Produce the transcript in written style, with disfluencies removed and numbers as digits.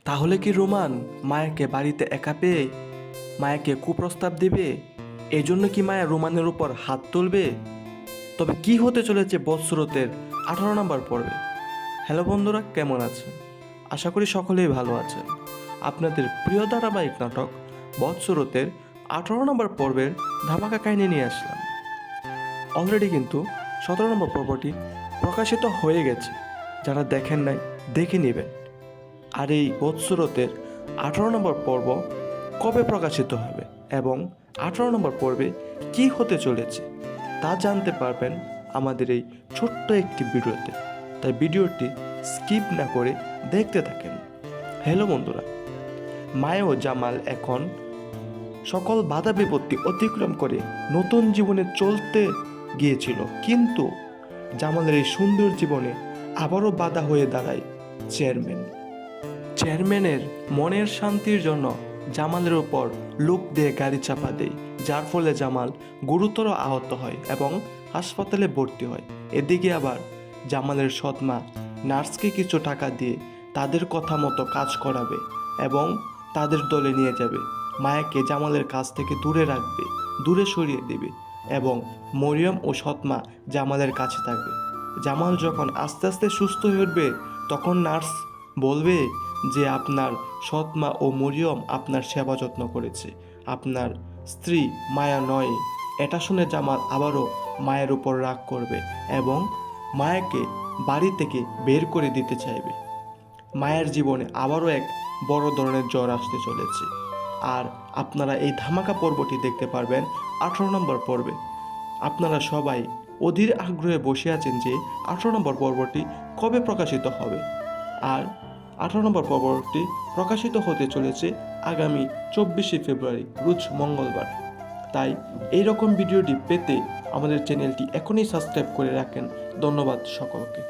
তাহলে কি রোমান মায়াকে বাড়িতে একা পেয়ে মায়াকে কুপ্রস্তাব দেবে? এজন্য কি মায়া রোমানের উপর হাত তুলবে? তবে কি হতে চলেছে বৎসরতের 18 নম্বর পর্বে? হ্যালো বন্ধুরা, কেমন আছেন? আশা করি সকলেই ভালো আছেন। আপনাদের প্রিয় ধারাবাহিক নাটক বৎসরতের 18 নম্বর পর্বের ধামাকা কাহিনী নিয়ে আসলাম। অলরেডি কিন্তু 17 নম্বর পর্বটি প্রকাশিত হয়ে গেছে। যারা দেখেন নাই দেখে নেবেন। আর এই বৎসরতের 18 নম্বর পর্ব কবে প্রকাশিত হবে এবং 18 নম্বর পর্বে কি হতে চলেছে তা জানতে পারবেন আমাদের এই ছোট্ট একটি ভিডিওতে। তাই ভিডিওটি স্কিপ না করে দেখতে থাকেন। হ্যালো বন্ধুরা, মায়া ও জামাল এখন সকল বাধা বিপত্তি অতিক্রম করে নতুন জীবনে চলতে গিয়েছিল, কিন্তু জামালের এই সুন্দর জীবনে আবারও বাধা হয়ে দাঁড়ায় চেয়ারম্যানের মনের শান্তির জন্য জামালের উপর লোক দিয়ে গাড়ি চাপা দেয়, যার ফলে জামাল গুরুতর আহত হয় এবং হাসপাতালে ভর্তি হয়। এদিকে আবার জামালের সৎমা নার্সকে কিছু টাকা দিয়ে তাদের কথা মতো কাজ করাবে এবং তাদের দলে নিয়ে যাবে। মায়াকে জামালের কাছ থেকে দূরে রাখবে, দূরে সরিয়ে দেবে এবং মরিয়ম ও সৎমা জামালের কাছে থাকবে। জামাল যখন আস্তে আস্তে সুস্থ হয়ে উঠবে তখন নার্স বলবে যে আপনার সৎমা ও মরিয়ম আপনার সেবা যত্ন করেছে, আপনার স্ত্রী মায়া নয়। এটা শুনে জামাল আবারও মায়ের উপর রাগ করবে এবং মায়াকে বাড়ি থেকে বের করে দিতে চাইবে। মায়ের জীবনে আবারও এক বড় ধরনের জ্বর আসতে চলেছে। আর আপনারা এই ধামাকা পর্বটি দেখতে পারবেন 18 নম্বর পর্বে। আপনারা সবাই অধীর আগ্রহে বসে আছেন যে 18 নম্বর পর্বটি কবে প্রকাশিত হবে। আর 18 নম্বর পর্বটি প্রকাশিত হতে চলেছে আগামী 24শে ফেব্রুয়ারি, রোজ মঙ্গলবার। তাই এই রকম ভিডিওটি পেতে আমাদের চ্যানেলটি এখনই সাবস্ক্রাইব করে রাখেন। ধন্যবাদ সকলকে।